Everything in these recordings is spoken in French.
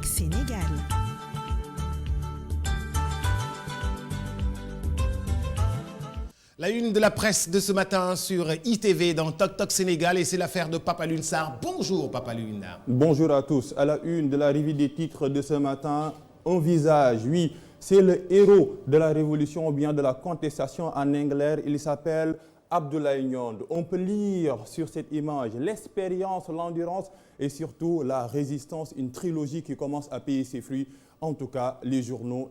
Sénégal. La une de la presse de ce matin sur ITV dans Toc Toc Sénégal et c'est l'affaire de Papa Alioune Sarr. Bonjour Papa Alioune. Bonjour à tous. À la une de la revue des titres de ce matin, un visage, oui, c'est le héros de la révolution ou bien de la contestation en anglais. Il s'appelle Abdoulaye Nione. On peut lire sur cette image l'expérience, l'endurance et surtout la résistance, une trilogie qui commence à payer ses fruits. En tout cas, les journaux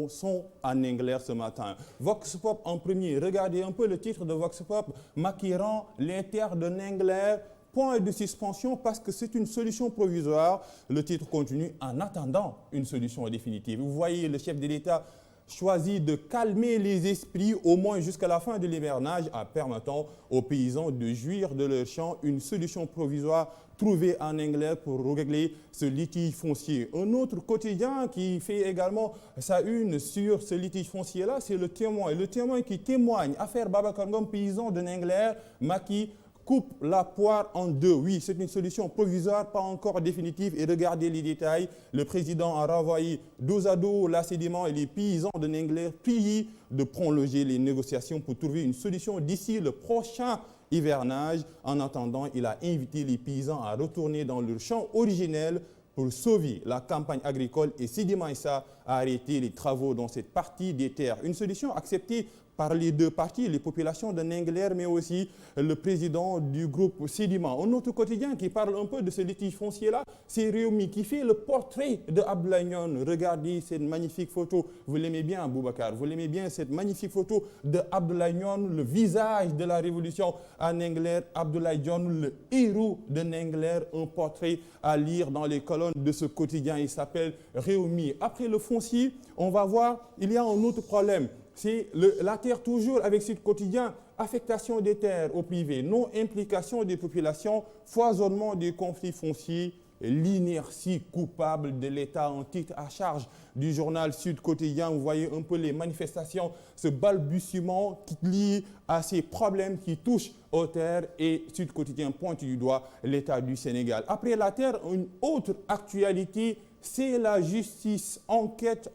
sont en anglais ce matin. Vox Pop en premier. Regardez un peu le titre de Vox Pop. Macky rend l'inter de Nengler. Point de suspension parce que c'est une solution provisoire. Le titre continue en attendant une solution définitive. Vous voyez, le chef de l'État choisit de calmer les esprits au moins jusqu'à la fin de l'hivernage en permettant aux paysans de jouir de leur champ, une solution provisoire trouvée en anglais pour régler ce litige foncier. Un autre quotidien qui fait également sa une sur ce litige foncier-là, c'est le Témoin. Le Témoin qui témoigne, affaire Babacar Ngom, paysan de Nengler, Macky coupe la poire en deux. Oui, c'est une solution provisoire, pas encore définitive. Et regardez les détails. Le président a renvoyé dos à dos l'assédiment et les paysans de Nengler prient de prolonger les négociations pour trouver une solution d'ici le prochain hivernage. En attendant, il a invité les paysans à retourner dans leur champ originel pour sauver la campagne agricole et Sidi Maïssa a arrêté les travaux dans cette partie des terres. Une solution acceptée par les deux parties, les populations de Nengler, mais aussi le président du groupe Sedima. Un autre quotidien qui parle un peu de ce litige foncier-là, c'est Réumi qui fait le portrait de Abdoulaye Nione. Regardez cette magnifique photo. Vous l'aimez bien, Boubacar. Vous l'aimez bien, cette magnifique photo de Abdoulaye Nione, le visage de la révolution à Nengler. Abdoulaye Nione, le héros de Nengler, un portrait à lire dans les colonnes de ce quotidien. Il s'appelle Réumi. Après le foncier, on va voir, il y a un autre problème. C'est la terre toujours avec Sud Quotidien, affectation des terres au privé, non-implication des populations, foisonnement des conflits fonciers, l'inertie coupable de l'État en titre à charge du journal Sud Quotidien. Vous voyez un peu les manifestations, ce balbutiement qui lie à ces problèmes qui touchent aux terres et Sud Quotidien pointe du doigt l'État du Sénégal. Après la terre, une autre actualité, c'est la justice. Enquête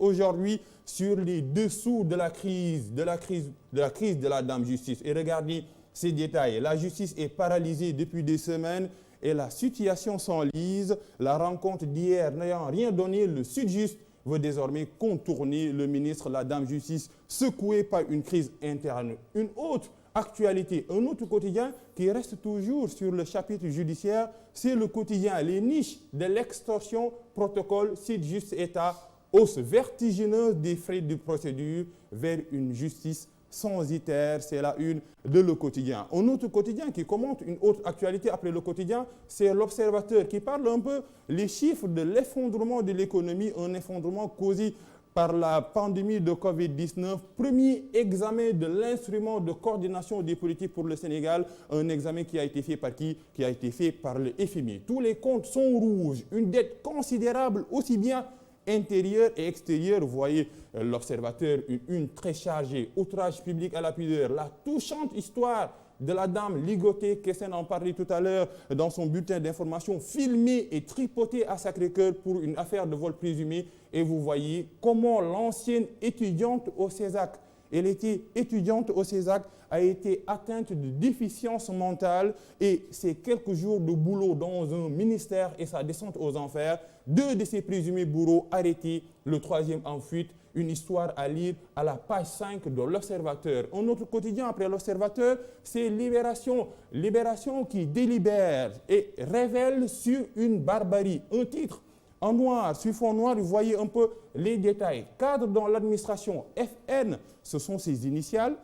aujourd'hui sur les dessous de la crise de la Dame Justice. Et regardez ces détails. La justice est paralysée depuis des semaines et la situation s'enlise. La rencontre d'hier n'ayant rien donné, le Sud-Just veut désormais contourner le ministre, la Dame Justice, secouée par une crise interne. Une autre actualité, un autre quotidien qui reste toujours sur le chapitre judiciaire, c'est le quotidien Les niches de l'extorsion, protocole, Sud-Just État, hausse vertigineuse des frais de procédure vers une justice censitaire. C'est la une de Le Quotidien. Un autre quotidien qui commente une autre actualité après Le Quotidien, c'est L'Observateur qui parle un peu les chiffres de l'effondrement de l'économie, un effondrement causé par la pandémie de Covid-19, premier examen de l'instrument de coordination des politiques pour le Sénégal, un examen qui a été fait par qui? Qui a été fait par le FMI. Tous les comptes sont rouges, une dette considérable aussi bien intérieure et extérieure. Vous voyez L'Observateur, une très chargée, outrage public à la pudeur, la touchante histoire de la dame ligotée, Kessen en parlait tout à l'heure dans son bulletin d'information, filmée et tripotée à Sacré-Cœur pour une affaire de vol présumé. Et vous voyez comment l'ancienne étudiante au CESAC, elle était étudiante au CESAC, a été atteinte de déficience mentale et ces quelques jours de boulot dans un ministère et sa descente aux enfers, deux de ses présumés bourreaux arrêtés, le troisième en fuite. Une histoire à lire à la page 5 de L'Observateur. Un autre quotidien après L'Observateur, c'est Libération. Libération qui délibère et révèle sur une barbarie. Un titre en noir, sur fond noir, vous voyez un peu les détails. Cadre dans l'administration, FN, ce sont ses initiales,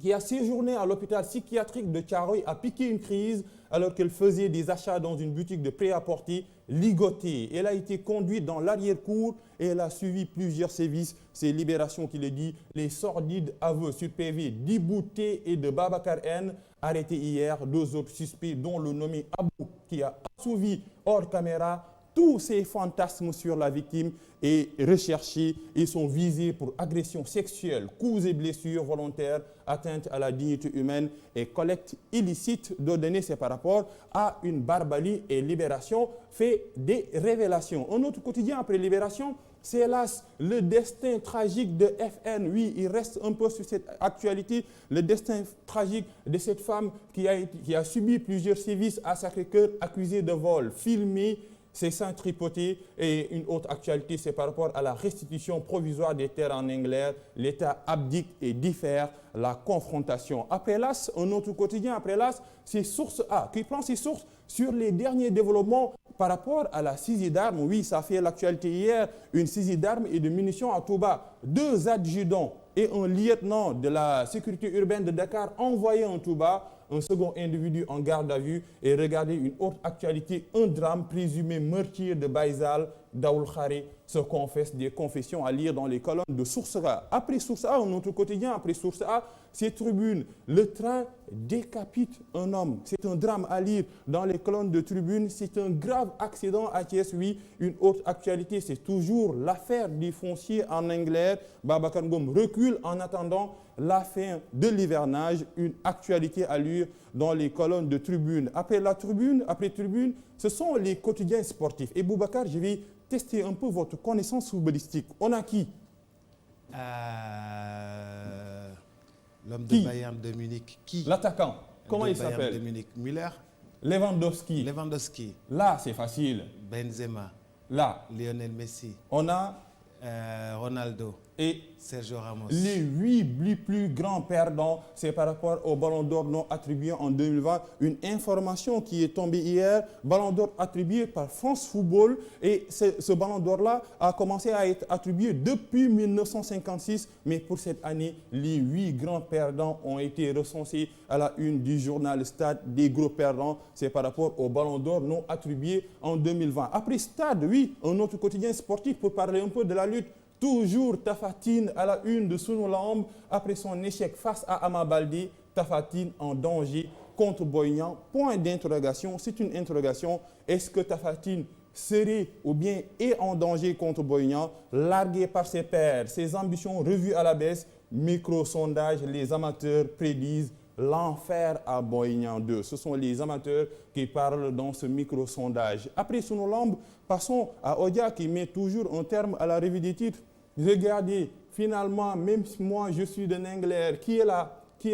qui a séjourné à l'hôpital psychiatrique de Thiaroye a piqué une crise alors qu'elle faisait des achats dans une boutique de prêt-à-porter ligotée. Elle a été conduite dans l'arrière-cour et elle a suivi plusieurs sévices. C'est Libération qui le dit. Les sordides aveux sur PV d'Ibouté et de Babacar N arrêtés hier. Deux autres suspects dont le nommé Abou qui a assouvi hors caméra tous ces fantasmes sur la victime est recherché. Ils sont visés pour agression sexuelle, coups et blessures volontaires, atteinte à la dignité humaine et collecte illicite de données. C'est par rapport à une barbarie et Libération fait des révélations. Un autre quotidien après Libération, c'est hélas le destin tragique de FN. Oui, il reste un peu sur cette actualité. Le destin tragique de cette femme qui a subi plusieurs sévices à Sacré-Cœur, accusée de vol, filmée, ses seins tripotés. Et une autre actualité, c'est par rapport à la restitution provisoire des terres en Angleterre. L'État abdique et diffère la confrontation. Après l'AS, un autre quotidien, après l'AS, c'est Source A, qui prend ses sources sur les derniers développements par rapport à la saisie d'armes. Oui, ça fait l'actualité hier, une saisie d'armes et de munitions à Touba. 2 adjudants et un lieutenant de la sécurité urbaine de Dakar envoyés en Touba. Un second individu en garde à vue. Et regardez une autre actualité, un drame présumé meurtrier de Baïzal, Daoul Khare se confesse, des confessions à lire dans les colonnes de Source A. Après Source A, un autre quotidien, après Source A, c'est Tribune. Le train décapite un homme. C'est un drame à lire dans les colonnes de Tribune. C'est un grave accident à Thiès. Oui, une autre actualité, c'est toujours l'affaire du foncier en Angleterre. Babacar Ngom recule en attendant la fin de l'hivernage. Une actualité à lire dans les colonnes de Tribune. Après Tribune, ce sont les quotidiens sportifs. Et Boubacar, je vais tester un peu votre connaissance footballistique. On a qui? L'homme de Bayern de Munich. Qui? L'attaquant. Comment il s'appelle? Bayern de Munich. Müller. Lewandowski. Là, c'est facile. Benzema. Là. Lionel Messi. On a Ronaldo. Et Sergio Ramos. Les 8 plus grands perdants, c'est par rapport au Ballon d'Or non attribué en 2020. Une information qui est tombée hier, Ballon d'Or attribué par France Football. Et ce Ballon d'Or-là a commencé à être attribué depuis 1956. Mais pour cette année, les 8 grands perdants ont été recensés à la une du journal Stade. Des gros perdants, c'est par rapport au Ballon d'Or non attribué en 2020. Après Stade, oui, un autre quotidien sportif pour parler un peu de la lutte. Toujours Tafatine à la une de Sunu Lamb après son échec face à Ama Baldé. Tafatine en danger contre Boy Niang. Point d'interrogation, c'est une interrogation. Est-ce que Tafatine serait ou bien est en danger contre Boy Niang? Largué par ses pairs, ses ambitions revues à la baisse. Micro-sondage, les amateurs prédisent l'enfer à Boy Niang 2. Ce sont les amateurs qui parlent dans ce micro-sondage. Après Sunu Lamb, passons à Odia qui met toujours un terme à la revue des titres. Regardez, finalement, même si moi je suis de Nengler, qui est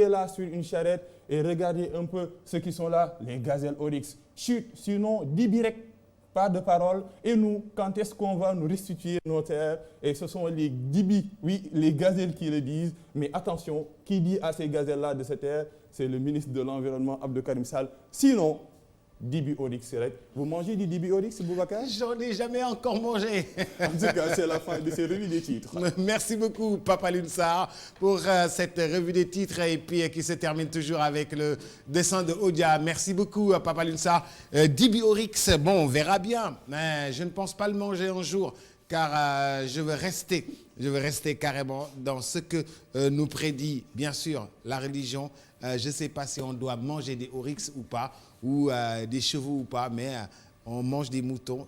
là sur une charrette, et regardez un peu ceux qui sont là, les gazelles Oryx. Chut, sinon, Dibirek, pas de parole. Et nous, quand est-ce qu'on va nous restituer nos terres? Et ce sont les Dibi, oui, les gazelles qui le disent. Mais attention, qui dit à ces gazelles-là de cette terre? C'est le ministre de l'Environnement, Abdou Karim Sall. Sinon, Dibi Oryx, c'est vrai. Vous mangez du Dibi Oryx, Boubacar? J'en ai jamais encore mangé. En tout cas, c'est la fin de ces revues des titres. Merci beaucoup, Papa Alioune Sarr, pour cette revue des titres et puis qui se termine toujours avec le dessin de Odia. Merci beaucoup, Papa Alioune Sarr. Dibi Oryx, bon, on verra bien. Mais je ne pense pas le manger un jour, car je veux rester carrément dans ce que nous prédit, bien sûr, la religion. Je ne sais pas si on doit manger des oryx ou pas, ou des chevaux ou pas, mais on mange des moutons.